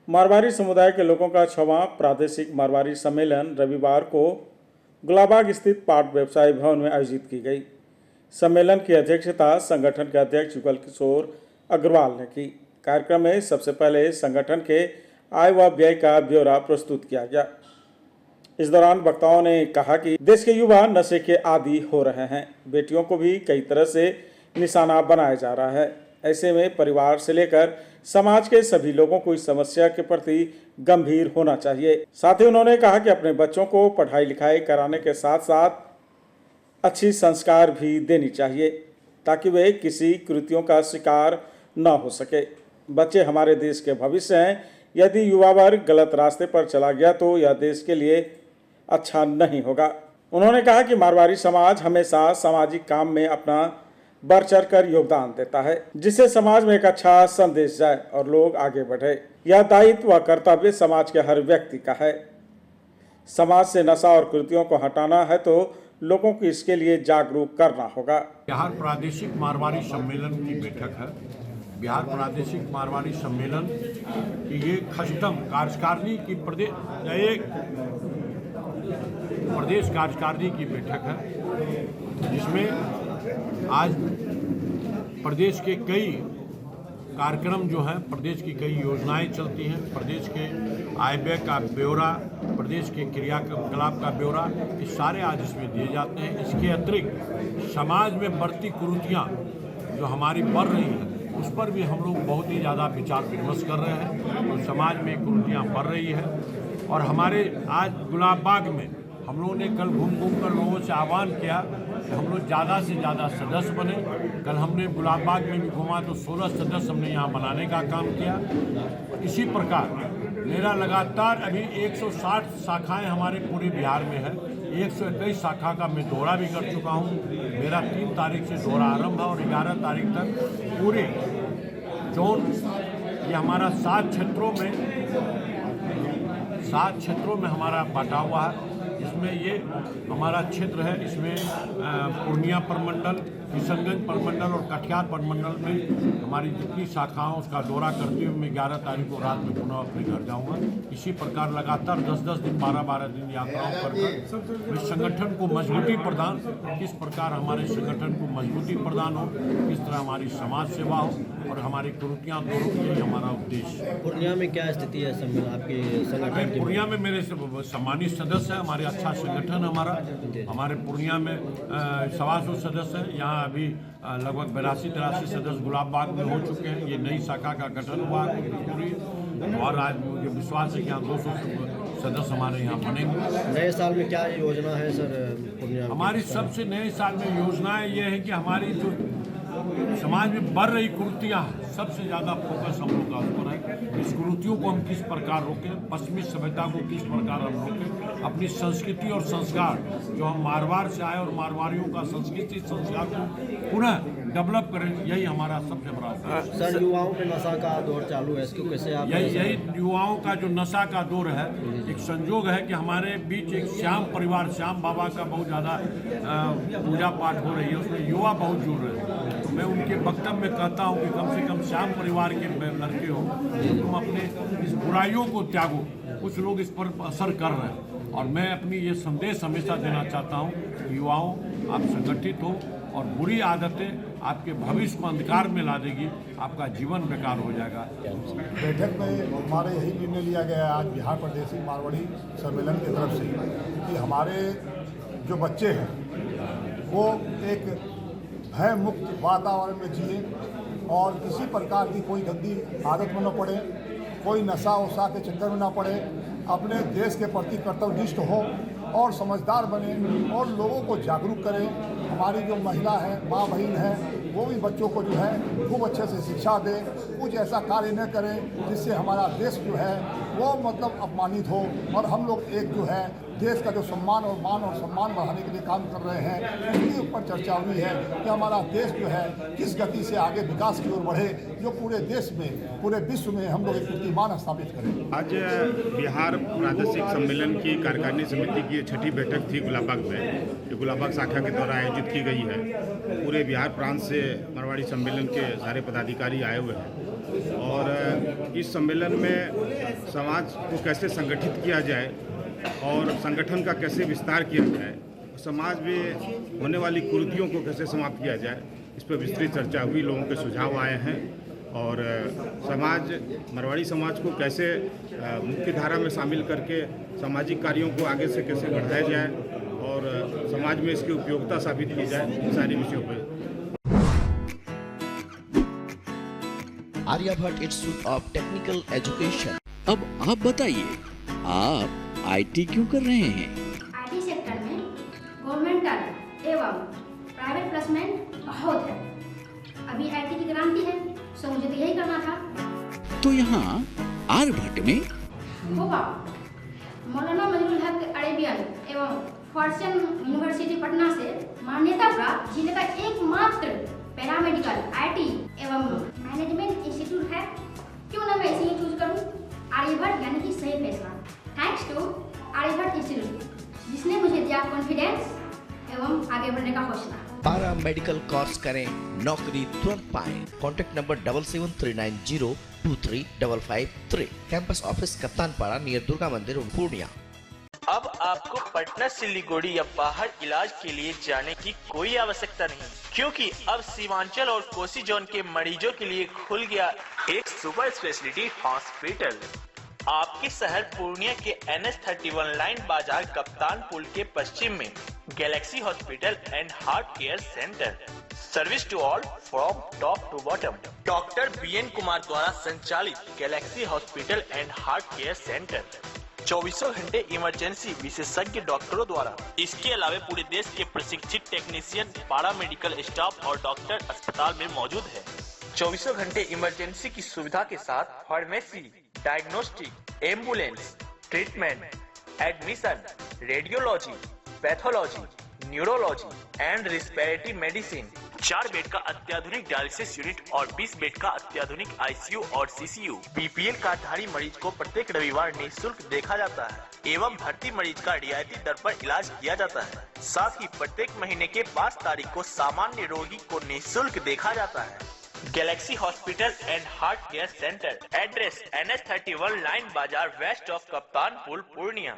मारवाड़ी समुदाय के लोगों का 6वां प्रादेशिक मारवाड़ी सम्मेलन रविवार को गुलाबाग स्थित पाट व्यवसाय भवन में आयोजित की गई। सम्मेलन की अध्यक्षता संगठन के अध्यक्ष युगल किशोर अग्रवाल ने की। कार्यक्रम में सबसे पहले संगठन के आय व व्यय का ब्यौरा प्रस्तुत किया गया। इस दौरान वक्ताओं ने कहा कि देश के युवा नशे के आदी हो रहे हैं। बेटियों को भी कई तरह से निशाना बनाया जा रहा है। ऐसे में परिवार से लेकर समाज के सभी लोगों को इस समस्या के प्रति गंभीर होना चाहिए। साथ ही उन्होंने कहा कि अपने बच्चों को पढ़ाई लिखाई कराने के साथ साथ अच्छी संस्कार भी देनी चाहिए ताकि वे किसी कृत्यों का शिकार न हो सके। बच्चे हमारे देश के भविष्य हैं। यदि युवा वर्ग गलत रास्ते पर चला गया तो यह देश के लिए अच्छा नहीं होगा। उन्होंने कहा कि मारवाड़ी समाज हमेशा सामाजिक काम में अपना बढ़ चढ़ कर योगदान देता है, जिससे समाज में एक अच्छा संदेश जाए और लोग आगे बढ़े। यह दायित्व व कर्तव्य समाज के हर व्यक्ति का है। समाज से नशा और कृत्यों को हटाना है तो लोगों को इसके लिए जागरूक करना होगा। बिहार प्रादेशिक मारवाड़ी सम्मेलन की बैठक है। बिहार प्रादेशिक मारवाड़ी सम्मेलन की ये खष्टम कार्यकारिणी की प्रदेश कार्यकारिणी की बैठक है, जिसमें आज प्रदेश के कई कार्यक्रम जो हैं, प्रदेश की कई योजनाएं चलती हैं, प्रदेश के आय व्यय का ब्यौरा, प्रदेश के क्रियाकलाप का ब्यौरा, ये सारे आज इसमें दिए जाते हैं। इसके अतिरिक्त समाज में बढ़ती कुरीतियाँ जो हमारी बढ़ रही हैं उस पर भी हम लोग बहुत ही ज़्यादा विचार विमर्श कर रहे हैं। तो समाज में कुरीतियाँ बढ़ रही है और हमारे आज गुलाबबाग में हम लोगों ने कल घूम कर लोगों से आह्वान किया कि हम लोग ज़्यादा से ज़्यादा सदस्य बने। कल हमने गुलाबबाग में भी घूमा तो 16 सदस्य हमने यहाँ बनाने का काम किया। इसी प्रकार मेरा लगातार अभी 160 शाखाएं हमारे पूरे बिहार में है। 121 शाखा का मैं दौरा भी कर चुका हूँ। मेरा 3 तारीख से दौरा आरंभ है और 11 तारीख तक पूरे जोन ये हमारा 7 क्षेत्रों में हमारा बांटा हुआ है। इसमें ये हमारा क्षेत्र है, इसमें पूर्णिया प्रमंडल, किशनगंज प्रमंडल और कटिहार प्रमंडल में हमारी जितनी शाखाओं उसका दौरा करते हुए मैं 11 तारीख को रात में पुनः अपने घर जाऊंगा। इसी प्रकार लगातार 10-10 दिन 12-12 दिन यात्राओं कर मैं संगठन को मजबूती प्रदान, किस प्रकार हमारे संगठन को मजबूती प्रदान हो, किस तरह हमारी समाज सेवा हो और हमारी कुरीतियाँ दूर हो, यही हमारा उद्देश्य। पूर्णिया में क्या स्थिति है आपके संगठन की? पूर्णिया में मेरे सम्मानित सदस्य हैं, हमारे अच्छा संगठन हमारे पूर्णिया में 125 सदस्य हैं। यहाँ अभी लगभग 82-83 सदस्य गुलाबबाग में हो चुके हैं। ये नई शाखा का गठन हुआ है और आज मुझे विश्वास है कि यहाँ 200 सदस्य हमारे यहाँ बनेंगे। नए साल में क्या योजना है सर पूर्णिया? हमारी सबसे नए साल में योजनाएं ये है कि हमारी जो समाज में बढ़ रही कुरीतियाँ सबसे ज़्यादा फोकस हम लोग का उस पर है। इस कुरीतियों को हम किस प्रकार रोकें, पश्चिमी सभ्यता को किस प्रकार हम रोकें, अपनी संस्कृति और संस्कार जो हम मारवाड़ से आए और मारवाड़ियों का संस्कृति संस्कार को पुनः डेवलप करें, यही हमारा सबसे बड़ा उद्देश्य है। सर युवाओं में नशा का दौर चालू है, इसको कैसे आप? यही युवाओं का जो नशा का दौर है, एक संयोग है कि हमारे बीच एक श्याम परिवार, श्याम बाबा का बहुत ज़्यादा पूजा पाठ हो रही है, उसमें युवा बहुत जुड़ रहे हैं। तो मैं उनके वक्तव्य में कहता हूँ कि कम से कम श्याम परिवार के लड़के हो तो तुम अपने इस बुराइयों को त्यागो। कुछ लोग इस पर असर कर रहे हैं और मैं अपनी ये संदेश हमेशा देना चाहता हूँ कि युवाओं आप संगठित हो और बुरी आदतें आपके भविष्य को अंधकार में ला देगी, आपका जीवन बेकार हो जाएगा। बैठक में हमारे यही निर्णय लिया गया है आज बिहार प्रादेशिक मारवाड़ी सम्मेलन की तरफ से कि हमारे जो बच्चे हैं वो एक भय मुक्त वातावरण में जिए और किसी प्रकार की कोई गंदी आदत में न पड़े, कोई नशा वशा के चक्कर में न पड़े, अपने देश के प्रति कर्तव्यनिष्ठ हो और समझदार बने और लोगों को जागरूक करें। हमारी जो महिला है, माँ बहन है, वो भी बच्चों को जो है खूब अच्छे से शिक्षा दे, कुछ ऐसा कार्य न करें जिससे हमारा देश जो है वो मतलब अपमानित हो और हम लोग एक जो है देश का जो सम्मान और मान और सम्मान बढ़ाने के लिए काम कर रहे हैं। इसके ऊपर चर्चा हुई है कि हमारा देश जो है किस गति से आगे विकास की ओर बढ़े, जो पूरे देश में, पूरे विश्व में हम लोग एक कीर्तिमान स्थापित करें। आज बिहार प्रादेशिक सम्मेलन की कार्यकारिणी समिति की 6ठी बैठक थी गुलाबबाग में, जो गुलाबबाग शाखा के द्वारा आयोजित की गई है। पूरे बिहार प्रांत से मारवाड़ी सम्मेलन के सारे पदाधिकारी आए हुए हैं और इस सम्मेलन में समाज को कैसे संगठित किया जाए और संगठन का कैसे विस्तार किया जाए, समाज में होने वाली कुरीतियों को कैसे समाप्त किया जाए, इस पर विस्तृत चर्चा हुई। लोगों के सुझाव आए हैं और मारवाड़ी समाज को कैसे मुख्य धारा में शामिल करके सामाजिक कार्यों को आगे से कैसे बढ़ाया जाए और समाज में इसकी उपयोगिता साबित की जाए, इन सारी विषयों पर। Aryabhatta institute of technical education. अब आप बताइए, आप आईटी क्यों कर रहे हैं? आईटी सेक्टर में गवर्नमेंटल एवं प्राइवेट प्लेसमेंट बहुत है। अभी आईटी की क्रांति है, सो मुझे तो यही करना था। तो यहाँ आर्यभट्ट में होगा मौलाना मजरूल हक अरेबियन एवं फॉर्च्यून यूनिवर्सिटी पटना से मान्यता प्राप्त जिले का एकमात्र पैरामेडिकल आईटी एवं मैनेजमेंट इंस्टीट्यूट है। क्यों ना मैं इसे ही चूज करूं? आर्यभट्ट यानी कि सही फैसला। थैंक्स टू आर्यभट्ट इंस्टीट्यूट जिसने मुझे दिया कॉन्फिडेंस एवं आगे बढ़ने का हौसला। पारा मेडिकल कोर्स करें, नौकरी तुरंत पाएं। Contact number 7739023553। Campus office Kaptanpara near Durga Mandir Purnia. अब आपको पटना सिलीगुड़ी या बाहर इलाज के लिए जाने की कोई आवश्यकता नहीं, क्योंकि अब सीमांचल और कोसी जोन के मरीजों के लिए खुल गया एक सुपर स्पेशलिटी हॉस्पिटल। आपके शहर पूर्णिया के NH31 लाइन बाजार कप्तान पुल के पश्चिम में galaxy hospital and heart care centre. Service to all from top to bottom. Doctor BN Kumar द्वारा संचालित galaxy hospital and heart care centre 24 घंटे इमरजेंसी विशेषज्ञ डॉक्टरों द्वारा। इसके अलावा पूरे देश के प्रशिक्षित टेक्नीशियन, पारा मेडिकल स्टाफ और डॉक्टर अस्पताल में मौजूद है। 24 घंटे इमरजेंसी की सुविधा के साथ pharmacy, diagnostic, ambulance, treatment, admission, radiology, pathology, neurology and respiratory medicine. 4 bed का अत्याधुनिक डायलिसिस यूनिट और 20 बेड का अत्याधुनिक ICU और CCU। BPL कार्डधारी मरीज को प्रत्येक रविवार निःशुल्क देखा जाता है एवं भर्ती मरीज का रियायती दर पर इलाज किया जाता है। साथ ही प्रत्येक महीने के 5 तारीख को सामान्य रोगी को निःशुल्क देखा जाता है। Galaxy hospital and heart care centre. Address NH31 line बाजार वेस्ट ऑफ कप्तान पुल पूर्णिया।